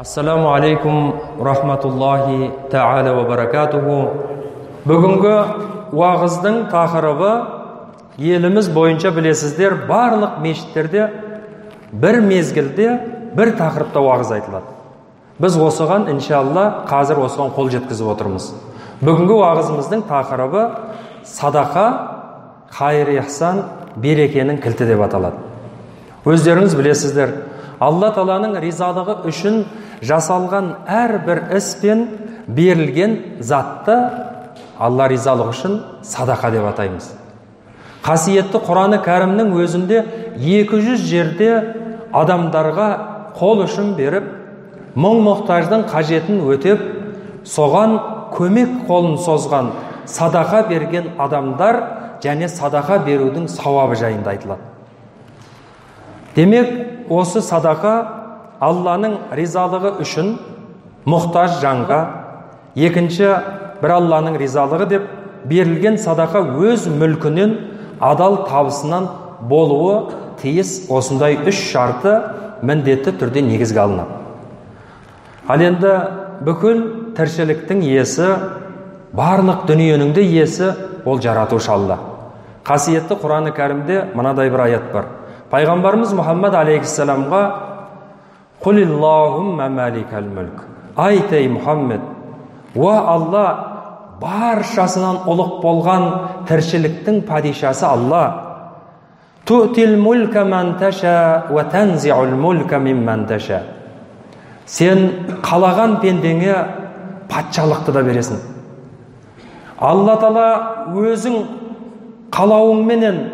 Ассаламу алейкум рахматуллахи та'ала ва баракатуху. Бүгінгі уағыздың тақырыбы еліміз бойынша білесіздер, барлық мешіттерде бір мезгілде бір тақырыпта уағыз айтылады. Біз осыған иншалла қазір осыған қол жеткізіп отырмыз. Бүгінгі уағызымыздың тақырыбы садақа, хайыр ихсан, берекенің кілті деп аталады. Өздеріңіз білесіздер, Алла Тағаланың ризалығы үшін жасалған әрбір іс пен берілген затты Алла ризалығы үшін садақа деп атаймыз. Қасиетті Құраны Кәрімнің өзінде 200 жерде адамдарға қол ұшын беріп, мұң-мұқтаждың қажетін өтеп, соған көмек қолын созған, садақа берген адамдар және садақа берудің сауабы жайында айтылады. Демек, осы садақа Алланың ризалығы үшін мұқтаж жанға, екінші бір Алланың ризалығы деп берілген садақа өз мүлкінен адал табысынан болуы тиіс, осындай үш шарты міндетті түрде негізге алынады. Ал енді бүкіл тіршіліктің иесі, барлық дүниенің де иесі ол жаратушы Алла. Қасиетті Құраны Кәрімде мынадай бір аят бар. Пайғамбарымыз Мұхаммад алейхиссаламға «Құлиллахумма маликал мүлк». Айт ей Мұхаммед, уа Алла, баршасынан ұлық болған тіршіліктің падишасы Алла. Ту'тил мүлка ман таша ва танзи'ул мүлка мимман таша. Сен қалаған пендеңе патшалықты да бересің. Алла Тағала өзің қалауыңменен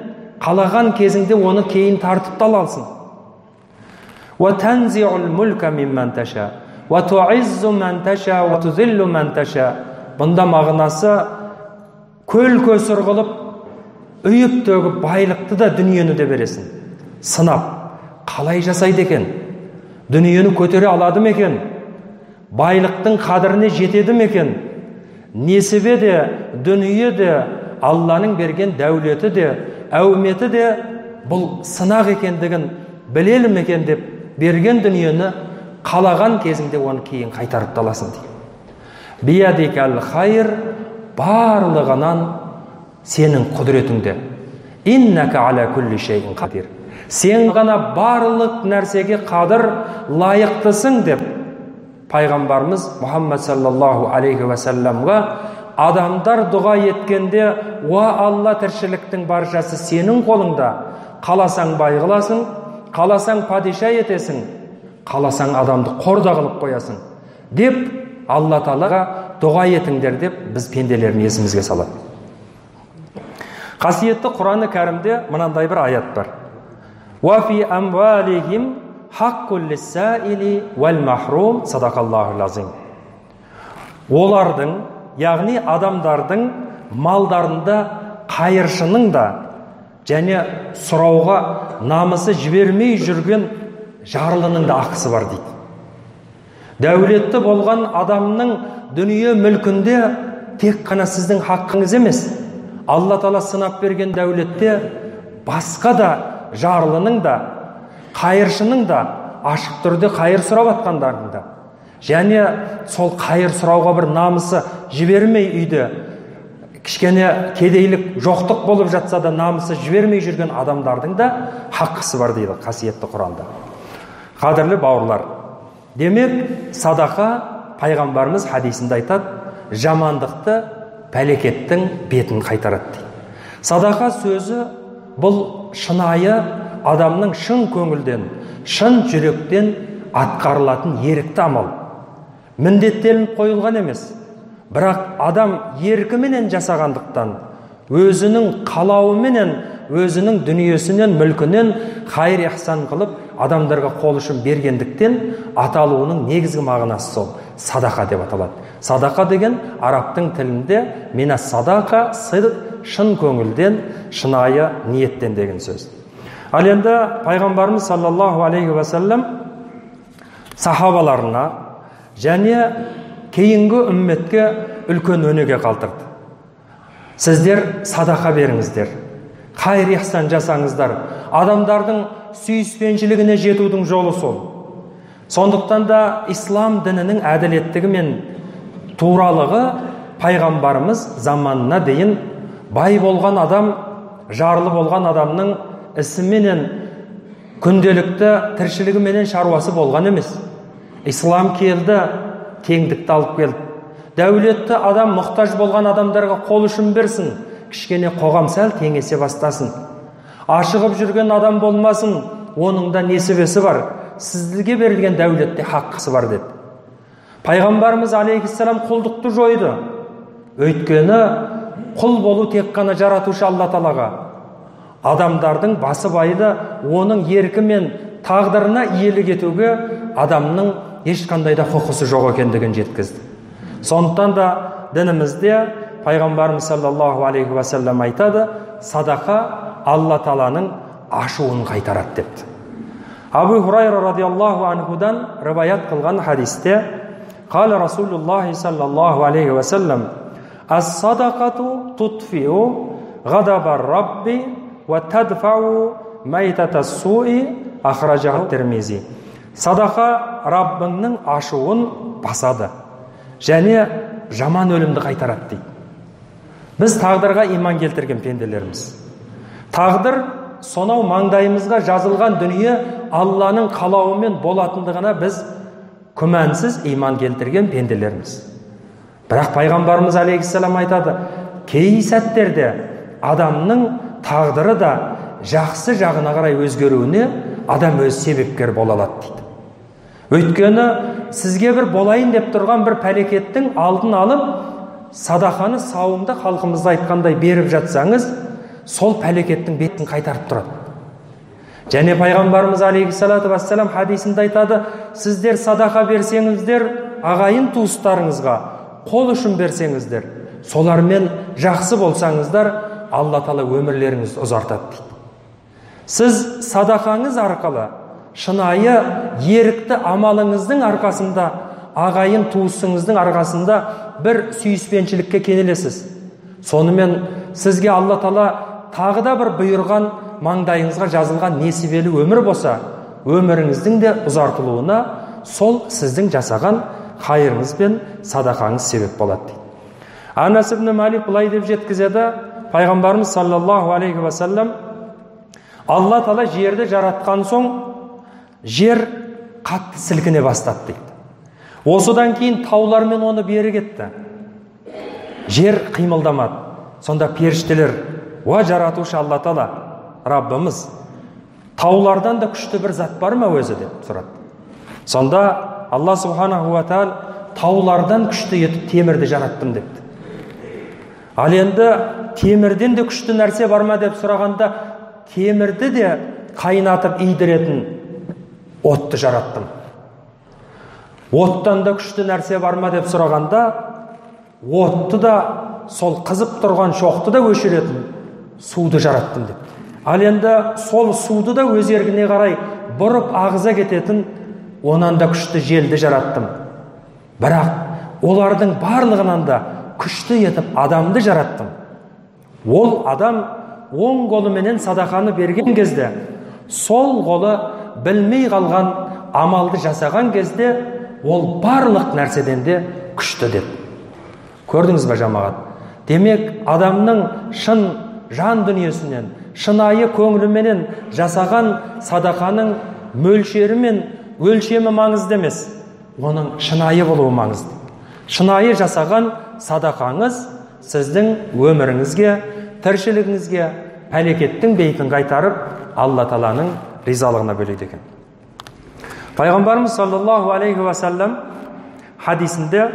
қалаған кезіңде оны кейін тартып та аласың. Ва танзи'ул мүлка мимман таша ва ту'иззу ман таша ва тузиллу ман таша. Бұнда мағынасы көсір қылып, үйіп төгіп байлықты да дүниені де бересің. Сынап, қалай жасайды екен? Дүниені көтере алады ма екен? Байлықтың қадіріне жетеді ме екен? Несібе де, дүние де, Алланың берген дәулеті де, әуметі де бұл сынақ екендігін білелім екен деп берген дүниені қалаған кезіңде оны кейін қайтарып таласын дейді. Биядикал хайр, барлығынан сенің құдіретіңде. Иннака аля күлли шейін қадир. Сен ғана барлық нәрсеге қадір, лайықтысың деп пайғамбарымыз Мұхаммад саллаллаху алейхи ва салламға адамдар дұға еткенде, уа Алла, тіршіліктің баршасы сенің қолыңда, қаласаң бай қыласың, қаласаң падиша етесің, қаласаң адамды қорда қылып қоясың деп Алла Тағалаға дұға етіңдер деп біз пенделерін есімізге салады. Қасиетті Құраны Кәрімде мынандай бір аят бар. Ва фи амвалихим хаққул лиссаили вал махрум, садақаллахул азим. Олардың, яғни адамдардың малдарында қайыршының да және сұрауға намысы жібермей жүрген жарлының да ақысы бар дейді. Дәулетті болған адамның дүние мүлкінде тек қана сіздің хаққыңыз емес, Алла Тағала сынап берген дәулетте басқа да жарлының да, қайыршының да ашық түрде қайыр сұрап атқандардың да, және сол қайыр сұрауға бір намысы жібермей үйде кішкене кедейлік жоқтық болып жатса да намысы жібермей жүрген адамдардың да хаққысы бар дейді қасиетті Құранда. Қадірлі бауырлар, демек садақа, пайғамбарымыз хадисінде айтады, жамандықты пәлекеттің бетін қайтарады дейді. Садақа сөзі бұл шынайы адамның шын көңілден, шын жүректен атқарылатын ерікті амал. Міндеттелініп қойылған емес, бірақ адам еркіменен жасағандықтан, өзінің қалауыменен, өзінің дүниесінен, мүлкінен хайыр ихсан қылып, адамдарға қол ұшын бергендіктен аталуының негізгі мағынасы сол, садақа деп аталады. Садақа деген арабтың тілінде мина садақа, сыдық, шын көңілден, шынайы ниеттен деген сөз. Ал енді пайғамбарымыз саллаллаху алейхи ва саллам сахабаларына және кейінгі үмметке үлкен өнеге қалдырды. Сіздер садақа беріңіздер, хайыр ихсан жасаңыздар. Адамдардың сүйіспеншілігіне жетудің жолы сол. Сондықтан да ислам дінінің әділеттігі мен туралығы пайғамбарымыз заманына дейін бай болған адам, жарлы болған адамның ісіменен, күнделікті тіршілігіменен шаруасы болған емес. Ислам келді, теңдікті алып келді. Дәулетті адам мұқтаж болған адамдарға қол ұшын берсін, кішкене қоғам сәл теңесе бастасын. Ашығып жүрген адам болмасын, оның да несібесі бар. Сізге берілген дәулетте хаққысы бар деді. Пайғамбарымыз алейхиссалам құлдықты жойды. Өйткені құл болу тек қана жаратушы Алла Тағалаға. Адамдардың басы байды оның еркі мен тағдырына иелік етуге адамның ешқандай да құқысы жоқ екендігін жеткізді. Сондықтан да дінімізде пайғамбарымыз саллаллаху алейхи ва саллям айтады, садақа Алла Тағаланың ашуын қайтарады депті. Абу Хурайра радиаллаху анхудан риваят қылған хадисте қала Расулуллахи саллаллаху алейхи ва саллям ас-садақату тутфиу ғадабар рабби ва тадфау майтатас-суи ахражаху Тирмизи. Садақа Раббыңның ашуын басады және жаман өлімді қайтарады дейді. Біз тағдырға иман келтірген пенделерміз. Тағдыр сонау маңдайымызға жазылған дүние Алланың қалауымен болатындығына біз күмәнсіз иман келтірген пенделерміз. Бірақ пайғамбарымыз алейхиссалам айтады, кей сәттерде адамның тағдыры да жақсы жағына қарай өзгеруіне адам өз себепкер бола алады дейді. Өйткені сізге бір болайын деп тұрған бір пәлекеттің алдын алып, садақаны сауымды халқымызда айтқандай беріп жатсаңыз, сол пәлекеттің бетін қайтарып тұрады. Және пайғамбарымыз алейхиссалату вассалам хадисінде айтады, сіздер садақа берсеңіздер, ағайын туыстарыңызға қол ұшын берсеңіздер, солармен жақсы болсаңыздар, Алла Тағала өмірлеріңізді ұзартады дейді. Сіз садақаңыз арқылы, шынайы ерікті амалыңыздың арқасында, ағайын туысыңыздың арқасында бір сүйіспеншілікке кенелесіз. Сонымен сізге Алла Тағала тағы да бір бұйырған, маңдайыңызға жазылған несібелі өмір болса, өміріңіздің де ұзартылуына сол сіздің жасаған қайырыңыз бен садақаңыз себеп болады дейді. Анас ибн Малик былай деп жеткізеді, пайғамбарымыз саллаллаху алейхи ва саллям, Алла Тағала жерді жаратқан соң, жер қатты сілкіне бастады дейді. Осыдан кейін таулармен оны бері кетті. Жер қимылдамады. Сонда періштелер, уа жаратушы Алла Тағала, Раббымыз, таулардан да күшті бір зат бар ма өзі деп сұрады. Сонда Алла субханаху ва тағала таулардан күшті етіп темірді жараттым депті. Ал енді темірден де күшті нәрсе бар ма деп сұрағанда, темірді де қайнатып идіретін отты жараттым. Оттан да күшті нәрсе бар ма деп сұрағанда, отты да сол қызып тұрған шоқты да өшіретін суды жараттым деп. Ал енді сол суды да өз еркіне қарай бұрып ағыза кететін онан да күшті желді жараттым. Бірақ олардың барлығынан да күшті етіп адамды жараттым. Ол адам оң қолыменен садақаны берген кезде, сол қолы білмей қалған амалды жасаған кезде, ол барлық нәрседен де күшті деп. Көрдіңіз бе жамағат? Демек, адамның шын жан дүниесінен, шынайы көңіліменен жасаған садақаның мөлшері мен өлшемі маңызды емес, оның шынайы болуы маңызды. Шынайы жасаған садақаңыз сіздің өміріңізге, тіршілігіңізге пәлекеттің бейкін қайтарып, Алла Тағаланың ризалығына бөлейді екен. Пайғамбарымыз саллаллаху алейхи ва саллям хадисінде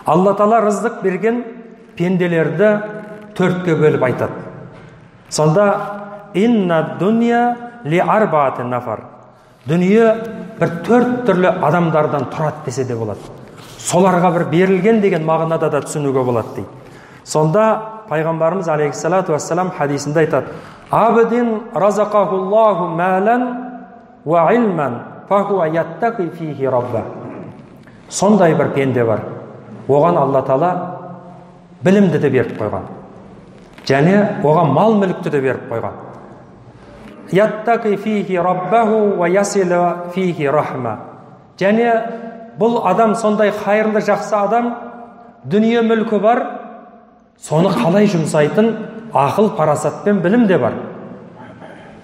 Алла Тағала рызық берген пенделерді төртке бөліп айтады. Сонда инна дуния ли арбаати нафар. Дүние бір төрт түрлі адамдардан тұрады десе де болады. Соларға бір берілген деген мағынада да түсінуге болады дейді. Сонда пайғамбарымыз алейхиссалату вассалам хадисінде айтады: абдин разақахуллаху мәлән ва илман фахуа яттақи фихи рабба. Сондай бір пенде бар. Оған Алла Тағала білімді де беріп қойған. Және оған мал мүлікті де беріп қойған. Яттақи фихи раббаху ва ясила фихи рахма. және бұл адам сондай қайырлы жақсы адам, дүние мүлкі бар, соны қалай жұмсайтын ақыл, парасатпен білім де бар.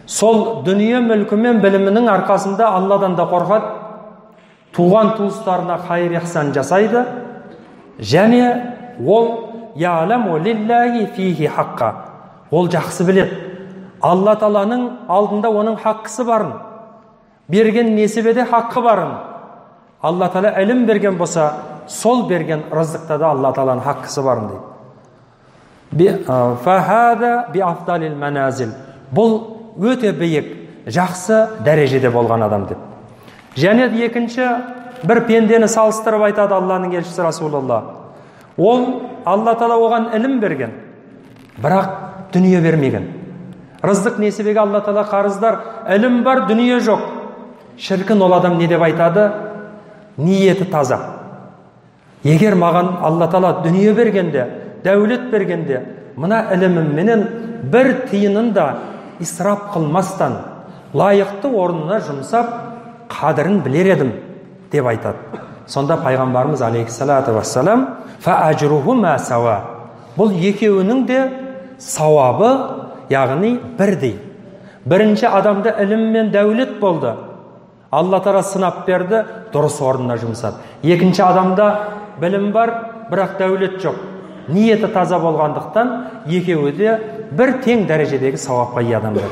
Сол дүние мүлкі мен білімінің арқасында Алладан да қорқады, туған туыстарына қайыр ихсан жасайды, және ол я'ламу лиллахи фихи хаққа, ол жақсы біледі, Алла Тағаланың алдында оның хаққысы барын, берген несібеде хаққы барын. Алла Тағала ілім берген болса, сол берген рызықта да Алла Тағаланың хаққысы барын дейді. Фахада би афдалил маназил, бұл өте биік, жақсы дәрежеде болған адам деп. Және екінші бір пендені салыстырып айтады Алланың елшісі Расулулла. Ол Алла Тағала оған ілім берген, бірақ дүние бермеген. Рызық несібеге Алла Тағала қарыздар, ілім бар, дүние жоқ. Шіркін ол адам не деп айтады? Ниеті таза. Егер маған Алла Тағала дүние бергенде, дәулет бергенде, мына ілімімменен бір тиынын да исрап қылмастан, лайықты орнына жұмсап, қадірін білер едім деп айтады. Сонда пайғамбарымыз алейхиссалату вассалам, фаажрухума сауа, бұл екеуінің де сауабы, яғни бірдей. Бірінші адамда ілім мен дәулет болды, Алла Тағала сынап берді, дұрыс орнына жұмсады. Екінші адамда білім бар, бірақ дәулет жоқ, ниеті таза болғандықтан екеуі де бір тең дәрежедегі сауапқа ие адамдар.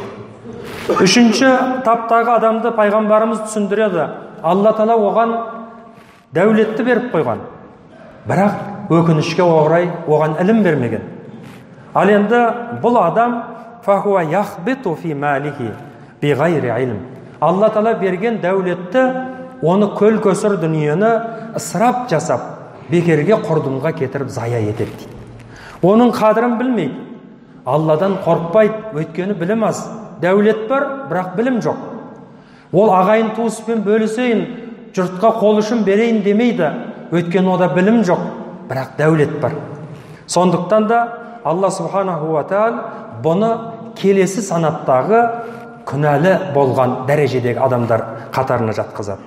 Үшінші таптағы адамды пайғамбарымыз түсіндіреді. Алла Тағала оған дәулетті беріп қойған, бірақ өкінішке орай оған ілім бермеген. Ал енді бұл адам фахуа яхбиту фи малихи биғайри илм. Алла Тағала берген дәулетті, оны көл-көсір дүниені ысырап жасап, бекерге құрдымға кетіріп зая етеді дейді. Оның қадірін білмейді, Алладан қорықпайды, өйткені білім аз. Дәулет бар, бірақ білім жоқ. Ол ағайын туыспен бөлісейін, жұртқа қол ұшын берейін демейді, өйткені ода білім жоқ, бірақ дәулет бар. Сондықтан да Алла субханаху ва тағала бұны келесі санаттағы күнәлі болған дәрежедегі адамдар қатарына жатқызады.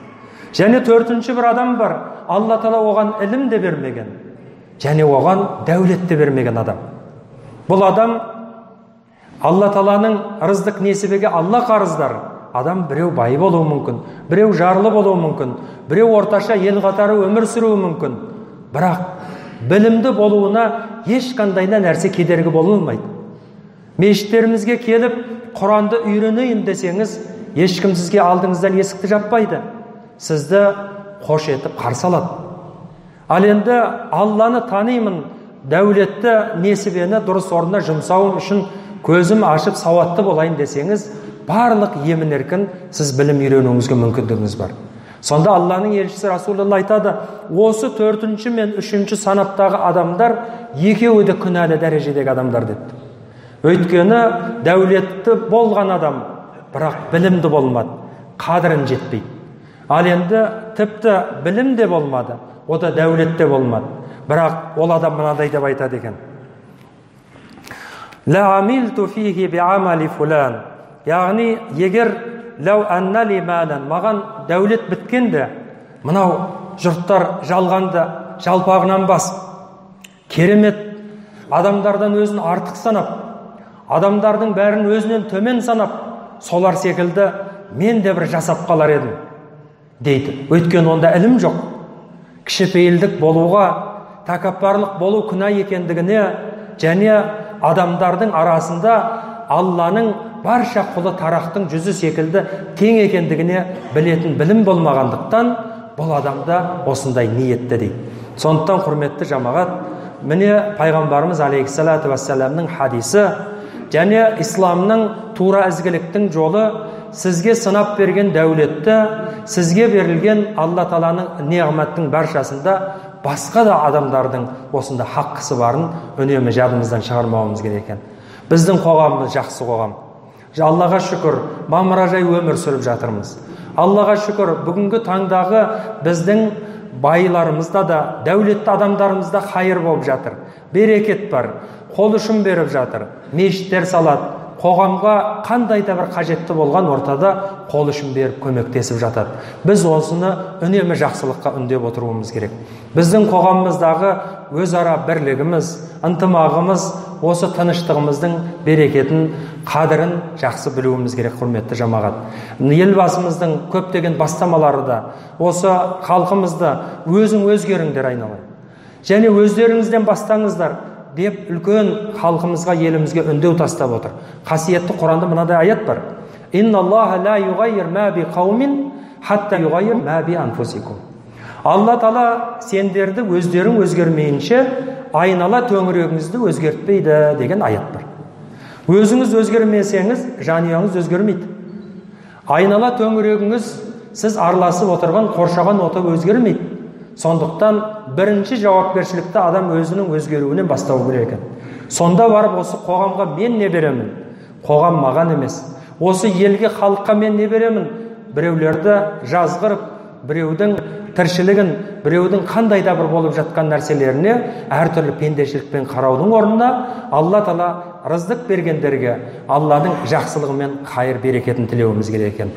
Және төртінші бір адам бар, Алла Тағала оған ілім де бермеген, және оған дәулет де бермеген адам. Бұл адам Алла Тағаланың рыздық несібеге Алла қарыздар. Адам біреу бай болуы мүмкін, біреу жарлы болуы мүмкін, біреу орташа ел қатары өмір сүруі мүмкін. Бірақ білімді болуына ешқандайда нәрсе кедергі болмайды. Мешіттерімізге келіп, Құранды үйренейін десеңіз, ешкім сізге алдыңыздан есікті жаппайды. Сізді қош етіп қарсы алады. Ал енді Алланы танимын, дәулетті несібені дұрыс орнына жұмсауым үшін көзім ашып сауатты болайын десеңіз, барлық емін еркін сіз білім үйренуіңізге мүмкіндігіңіз бар. Сонда Алланың елшісі Расулулла айтады, осы төртінші мен үшінші санаттағы адамдар екеуі де күнәлі дәрежедегі адамдар депті. Өйткені дәулетті болған адам, бірақ білімді болмады, қадірін жетпейді. Ал енді тіпті білім де болмады, о да дәулет те болмады. Бірақ ол адам мынадай деп айтады екен. Ла амилту фихи би амали фулан. Яғни, егер лау аннали малан, маған дәулет біткенде, мынау жұрттар жалғанды жалпағынан басып, керемет адамдардан өзін артық санап, адамдардың бәрін өзінен төмен санап, солар секілді мен де бір жасап қалар едім дейді. Өйткені онда ілім жоқ. Кішіпейілдік болуға, тәкаппарлық болу күнә екендігіне, және адамдардың арасында Алланың барша құлы тарақтың жүзі секілді тең екендігіне білетін білім болмағандықтан, бұл адамда осындай ниетті дейді. Сондықтан құрметті жамағат, міне пайғамбарымыз алейхиссалату вассаламның хадисі, және исламның тура ізгіліктің жолы, сізге сынап берген дәулетті, сізге берілген Алла Тағаланың неғметтің баршасында басқа да адамдардың осында хаққысы барын үнемі жадымыздан шығармауымыз керек екен. Біздің қоғамымыз жақсы қоғам. Аллаға шүкір, мамыражай өмір сүріп жатырмыз. Аллаға шүкір, бүгінгі таңдағы біздің байларымызда да, дәулетті адамдарымызда қайыр болып жатыр. Берекет бар, қол ұшын беріп жатыр. Мешіттер салады, қоғамға қандай да бір қажетті болған ортада қол ұшын беріп көмектесіп жатады. Біз осыны үнемі жақсылыққа үндеп отыруымыз керек. Біздің қоғамымыздағы өзара бірлігіміз, ынтымағымыз осы тыныштығымыздың берекетін, қадірін жақсы білуіміз керек, құрметті жамағат. Елбасымыздың көптеген бастамалары да осы халқымызды өзің өзгеріңдер айналайын, және өздеріңізден бастаңыздар деп үлкен халқымызға, елімізге үндеу тастап отыр. Қасиетті Құранда мынадай аят бар: «Инналлаха ла юғаййир ма би қаумин хатта юғаййир ма би анфусикум». Алла Тағала сендерді өздерің өзгермейінше айнала төңірегіңізді өзгертпейді деген аят бар. Өзіңіз өзгермесеңіз, жанұяңыз өзгермейді. Айнала төңірегіңіз, сіз араласып отырған қоршаған орта өзгермейді. Сондықтан бірінші жауапкершілікті адам өзінің өзгеруінен бастау керек екен. Сонда барып осы қоғамға мен не беремін? Қоғам маған емес. Осы елге, халыққа мен не беремін? Біреулерді жазғырып, біреудің тіршілігін, біреудің қандай да бір болып жатқан нәрселеріне әртүрлі пендешілікпен қараудың орнына Алла Тағала рыздық бергендерге Алладың жақсылығы мен қайыр берекетін тілеуіміз керек екен.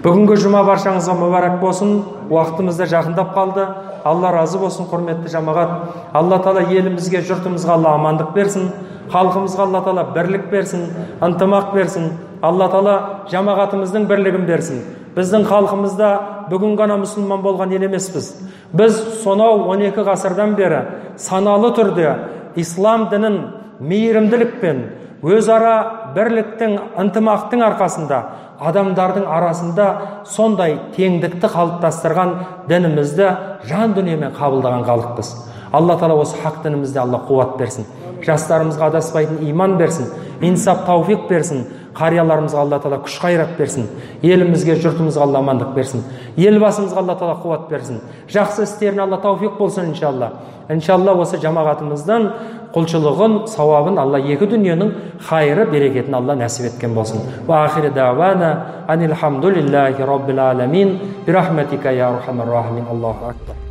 Бүгінгі жұма баршаңызға мүбәрәк болсын. Уақытымыз да жақындап қалды. Алла разы болсын, құрметті жамағат. Алла Тағала елімізге, жұртымызға Алла амандық берсін. Халқымызға Алла Тағала бірлік берсін, ынтымақ берсін. Алла Тағала жамағатымыздың бірлігін берсін. Біздің халқымызда бүгін ғана мұсылман болған ел емеспіз. Біз сонау 12 ғасырдан бері саналы түрде ислам дінін мейірімділікпен, өзара бірліктің, ынтымақтың арқасында адамдардың арасында сондай теңдікті қалыптастырған дінімізді жан дүниемен қабылдаған халықпыз. Алла Тағала осы хақ дінімізде Алла қуат берсін. Жастарымызға адаспайтын иман берсін, инсап тауфиқ берсін. Қарияларымызға Алла Тағала күш қайрат берсін. Елімізге, жұртымызға Алла амандық берсін. Елбасымызға Алла Тағала қуат берсін. Жақсы істеріне Алла тауфиқ болсын иншалла. Иншалла осы жамағатымыздан құлшылығын, сауабын Алла екі дүниенің хайыры, берекетін Алла нәсіп еткен болсын. Ва ахири давана анилхамдулиллахи раббил аламин. Бирахматика я архамар рахимин. Аллаху акбар.